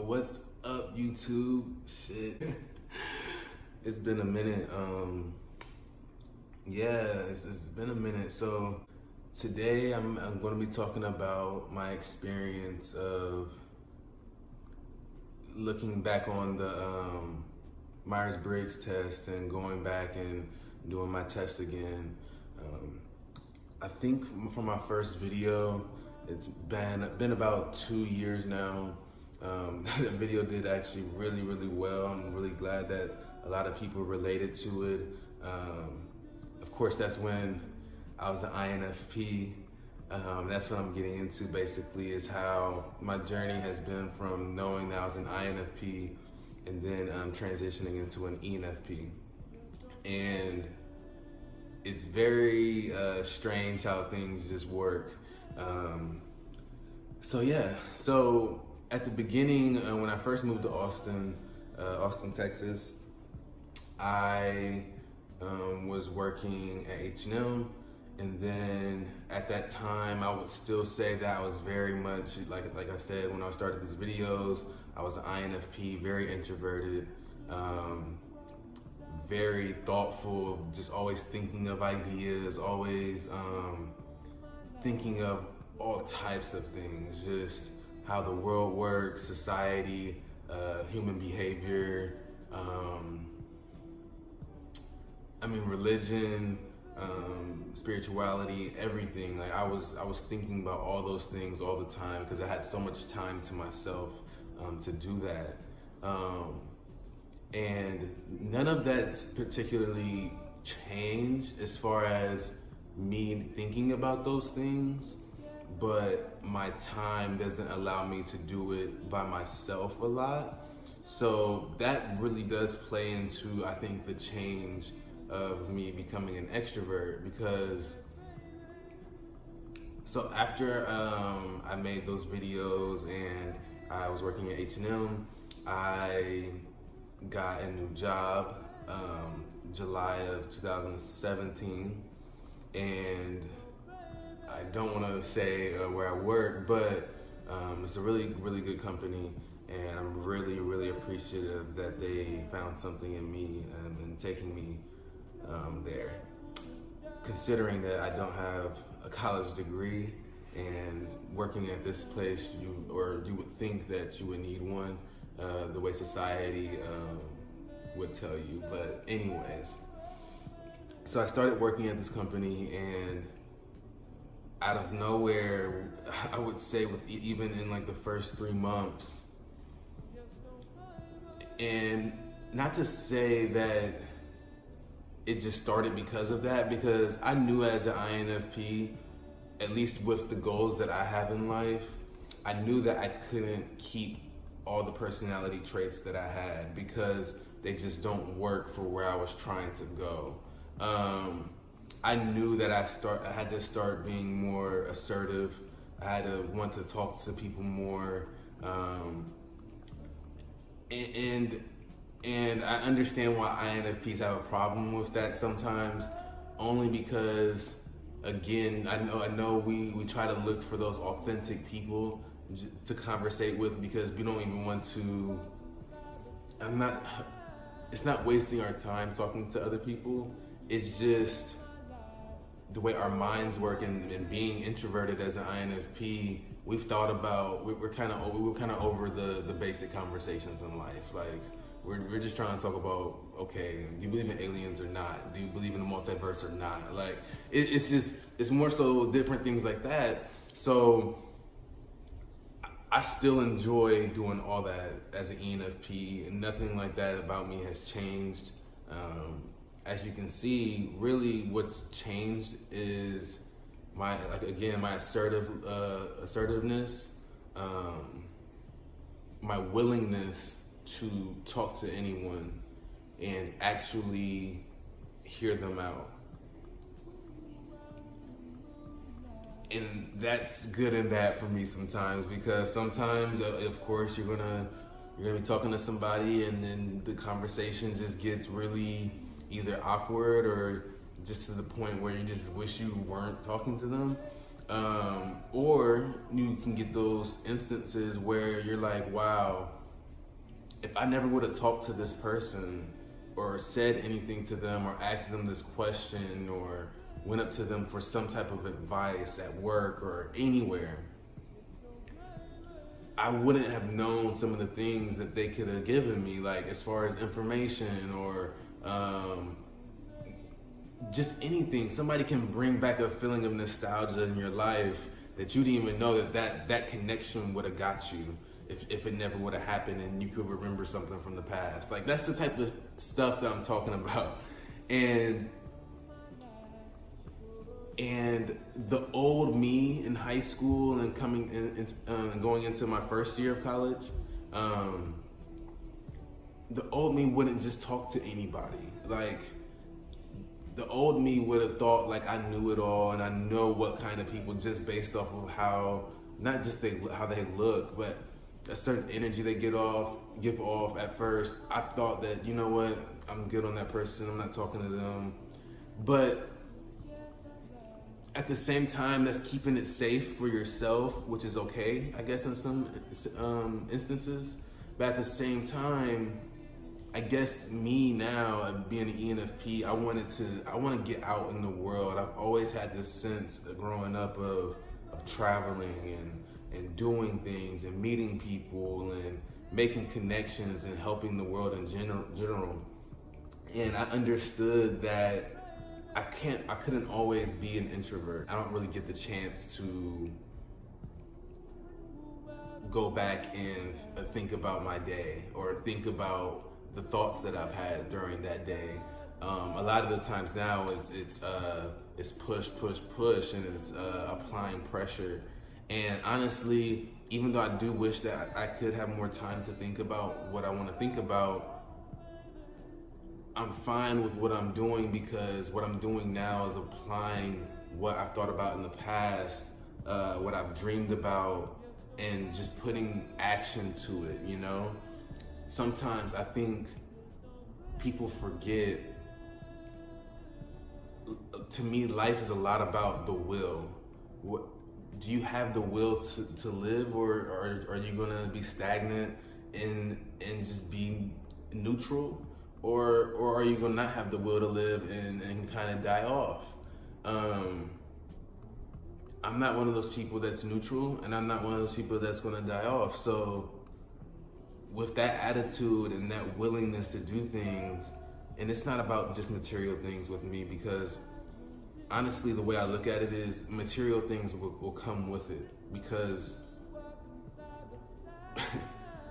What's up, YouTube? Shit. It's been a minute. It's been a minute. So today I'm going to be talking about my experience of looking back on the Myers-Briggs test and going back and doing my test again. I think for my first video, it's been about 2 years now. The video did actually really well. I'm really glad that a lot of people related to it. Of course, that's when I was an INFP. That's what I'm getting into basically, is how my journey has been from knowing that I was an INFP and then transitioning into an ENFP. And it's very strange how things just work. So at the beginning, when I first moved to Austin, Texas, I was working at H&M, and then at that time, I would still say that I was very much, like I said when I started these videos, I was an INFP, very introverted, very thoughtful, just always thinking of ideas, always thinking of all types of things, just how the world works, society, human behavior, religion, spirituality, everything. Like I was thinking about all those things all the time because I had so much time to myself to do that. And none of that's particularly changed as far as me thinking about those things, but my time doesn't allow me to do it by myself a lot. So that really does play into, I think, the change of me becoming an extrovert, because so after I made those videos and I was working at H&M, I got a new job July of 2017, and I don't want to say where I work, but it's a really good company, and I'm really appreciative that they found something in me and taking me there. Considering that I don't have a college degree, and working at this place, you would think that you would need one, the way society would tell you. But anyways, so I started working at this company, and out of nowhere, I would say even in like the first 3 months, and not to say that it just started because of that, because I knew as an INFP, at least with the goals that I have in life, I knew that I couldn't keep all the personality traits that I had because they just don't work for where I was trying to go. I knew that I had to start being more assertive. I had to want to talk to people more, and I understand why INFPs have a problem with that sometimes, only because, again, I know we try to look for those authentic people to conversate with, because we don't even want to, it's not wasting our time talking to other people. It's just the way our minds work, and being introverted as an INFP, we've thought about, we're kind of over the basic conversations in life. Like we're just trying to talk about, okay, do you believe in aliens or not? Do you believe in the multiverse or not? Like it's more so different things like that. So I still enjoy doing all that as an ENFP, and nothing like that about me has changed. As you can see, really what's changed is my assertiveness, my willingness to talk to anyone and actually hear them out. And that's good and bad for me sometimes, because sometimes, of course, you're gonna be talking to somebody, and then the conversation just gets really either awkward or just to the point where you just wish you weren't talking to them. Or you can get those instances where you're like, wow, if I never would have talked to this person or said anything to them or asked them this question or went up to them for some type of advice at work or anywhere, I wouldn't have known some of the things that they could have given me, like as far as information or just anything. Somebody can bring back a feeling of nostalgia in your life that you didn't even know that connection would have got you if it never would have happened and you could remember something from the past. Like, that's the type of stuff that I'm talking about. And the old me in high school and going into my first year of college, the old me wouldn't just talk to anybody. Like, the old me would have thought like I knew it all and I know what kind of people just based off of how, not just how they look, but a certain energy they give off at first. I thought that, you know what, I'm good on that person, I'm not talking to them. But at the same time, that's keeping it safe for yourself, which is okay, I guess, in some instances. But at the same time, I guess me now, being an ENFP, I want to get out in the world. I've always had this sense growing up of traveling and doing things and meeting people and making connections and helping the world in general. And I understood that I couldn't always be an introvert. I don't really get the chance to go back and think about my day or think about the thoughts that I've had during that day. A lot of the times now it's push, and it's applying pressure. And honestly, even though I do wish that I could have more time to think about what I want to think about, I'm fine with what I'm doing, because what I'm doing now is applying what I've thought about in the past, what I've dreamed about, and just putting action to it, you know? Sometimes I think people forget, to me, life is a lot about the will. Do you have the will to live, or are you gonna be stagnant and just be neutral? Or are you gonna not have the will to live and kind of die off? I'm not one of those people that's neutral, and I'm not one of those people that's gonna die off. So with that attitude and that willingness to do things, and it's not about just material things with me, because honestly, the way I look at it is material things will come with it, because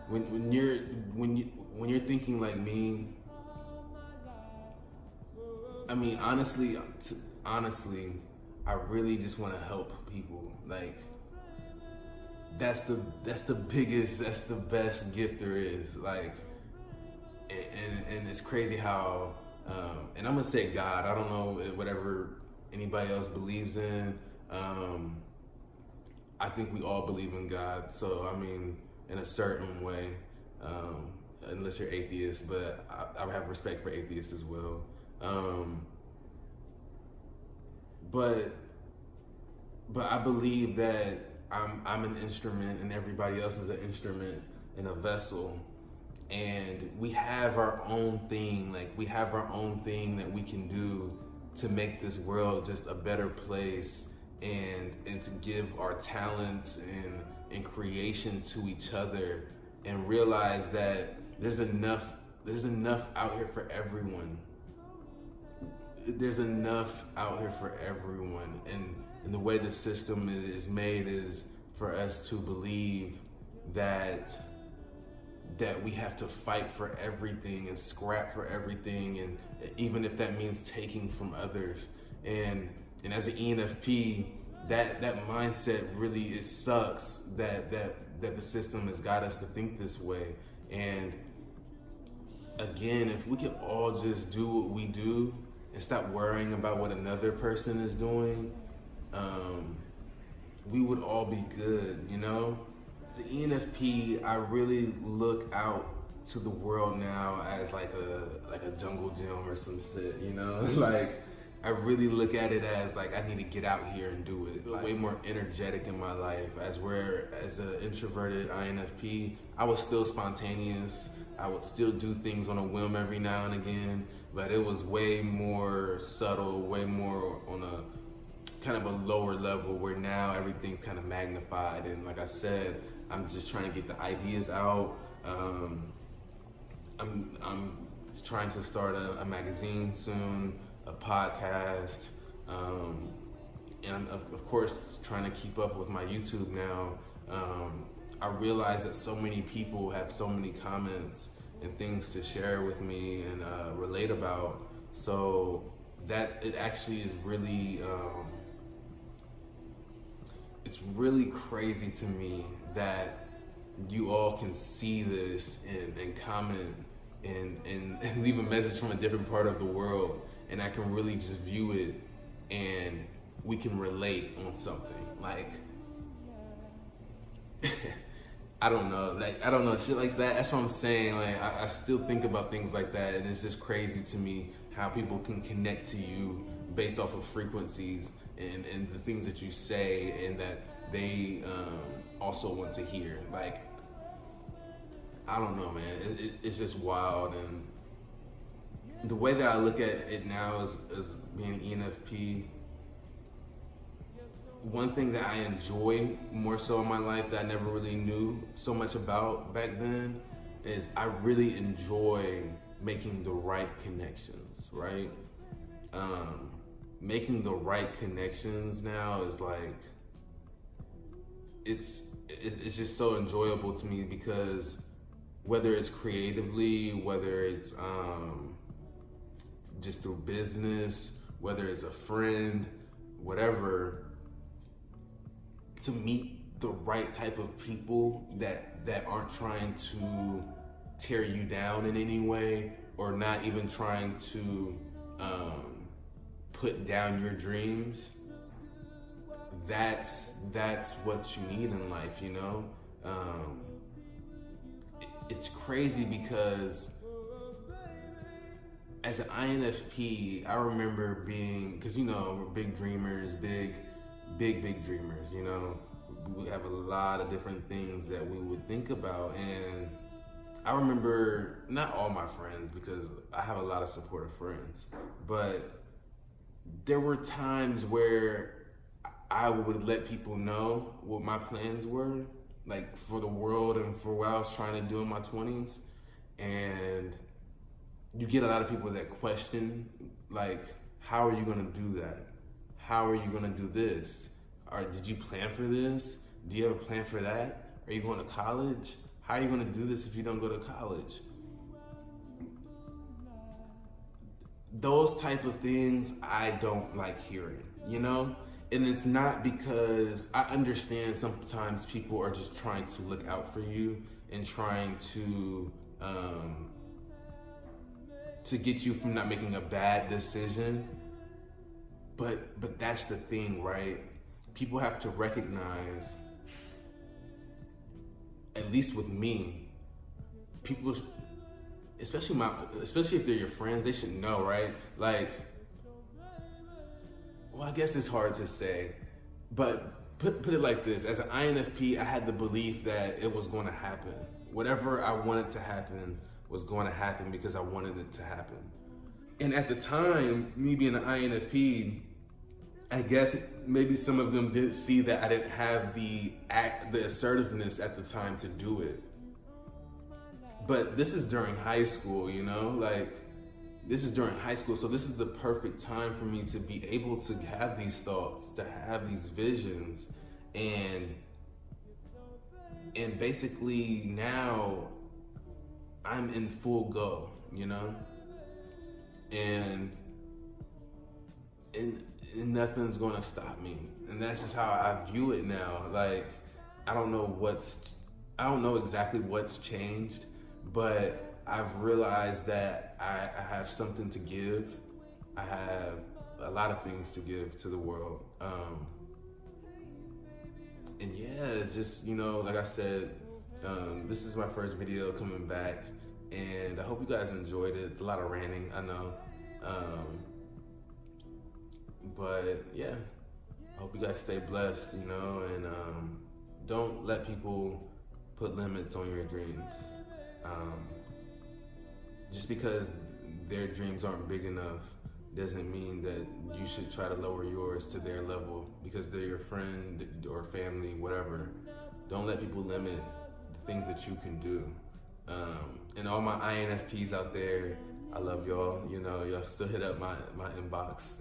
when you're thinking like me, I mean, honestly, I really just want to help people. Like, that's the best gift there is. Like, and it's crazy how, and I'm gonna say God. I don't know whatever anybody else believes in. I think we all believe in God. So I mean, in a certain way, unless you're atheist, but I have respect for atheists as well. But I believe that I'm an instrument and everybody else is an instrument and a vessel, and we have our own thing. Like, we have our own thing that we can do to make this world just a better place, and to give our talents and creation to each other, and realize that there's enough out here for everyone. There's enough out here for everyone, and the way the system is made is for us to believe that we have to fight for everything and scrap for everything, and even if that means taking from others. And as an ENFP, that mindset really, it sucks that the system has got us to think this way. And again, if we could all just do what we do and stop worrying about what another person is doing, we would all be good, you know? As an ENFP, I really look out to the world now as like a jungle gym or some shit, you know? Like, I really look at it as like I need to get out here and do it. Like, way more energetic in my life. As an introverted INFP, I was still spontaneous. I would still do things on a whim every now and again, but it was way more subtle, way more on a kind of a lower level, where now everything's kind of magnified. And like I said, I'm just trying to get the ideas out. I'm trying to start a magazine soon, a podcast, and of course trying to keep up with my YouTube now. I realize that so many people have so many comments and things to share with me and relate about, so that it actually is really, it's really crazy to me that you all can see this and comment and leave a message from a different part of the world, and I can really just view it and we can relate on something. Like, I don't know, shit like that. That's what I'm saying. Like, I still think about things like that, and it's just crazy to me how people can connect to you based off of frequencies and the things that you say, and that they also want to hear. Like, I don't know, man. It's just wild. And the way that I look at it now as being an ENFP, one thing that I enjoy more so in my life that I never really knew so much about back then is I really enjoy making the right connections, right? Making the right connections now is like, it's just so enjoyable to me, because whether it's creatively, whether it's just through business, whether it's a friend, whatever, to meet the right type of people that aren't trying to tear you down in any way, or not even trying to put down your dreams. That's what you need in life, you know? It's crazy because as an INFP, I remember being, because, you know, we're big dreamers, big dreamers, you know? We have a lot of different things that we would think about. And I remember, not all my friends, because I have a lot of supportive friends, but there were times where I would let people know what my plans were, like for the world and for what I was trying to do in my 20s. And you get a lot of people that question, like, how are you gonna do that? How are you gonna do this? Or did you plan for this? Do you have a plan for that? Are you going to college? How are you gonna do this if you don't go to college? Those type of things I don't like hearing, you know? And it's not because I understand sometimes people are just trying to look out for you and trying to get you from not making a bad decision. But that's the thing, right? People have to recognize, at least with me, people, especially if they're your friends, they should know, right? Like, well, I guess it's hard to say, but put it like this: as an INFP, I had the belief that it was going to happen. Whatever I wanted to happen was going to happen because I wanted it to happen. And at the time, me being an INFP, I guess maybe some of them didn't see that I didn't have the assertiveness at the time to do it. But this is during high school, you know, like, this is during high school. So this is the perfect time for me to be able to have these thoughts, to have these visions. And basically now I'm in full go, you know? And nothing's gonna stop me. And that's just how I view it now. Like, I don't know exactly what's changed, but I've realized that I have something to give. I have a lot of things to give to the world. And yeah, just, you know, like I said, this is my first video coming back, and I hope you guys enjoyed it. It's a lot of ranting, I know. But yeah, I hope you guys stay blessed, and don't let people put limits on your dreams. Just because their dreams aren't big enough doesn't mean that you should try to lower yours to their level because they're your friend or family, whatever. Don't let people limit the things that you can do. And all my INFPs out there, I love y'all. Y'all still hit up my inbox.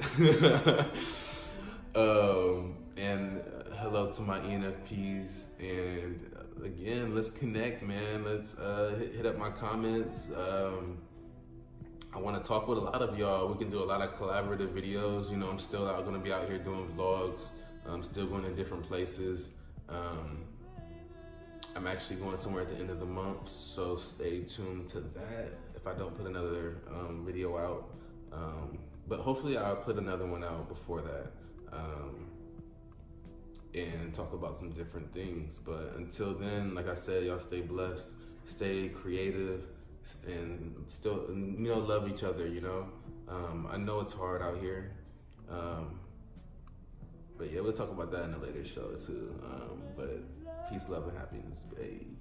And hello to my ENFPs. And again, let's connect, man. Let's hit up my comments. I want to talk with a lot of y'all. We can do a lot of collaborative videos. I'm still going to be out here doing vlogs. I'm still going to different places. I'm actually going somewhere at the end of the month, so stay tuned to that if I don't put another video out. But hopefully I'll put another one out before that and talk about some different things. But until then, like I said, y'all stay blessed, stay creative, and still, love each other, I know it's hard out here. But yeah, we'll talk about that in a later show too. But peace, love, and happiness, babe.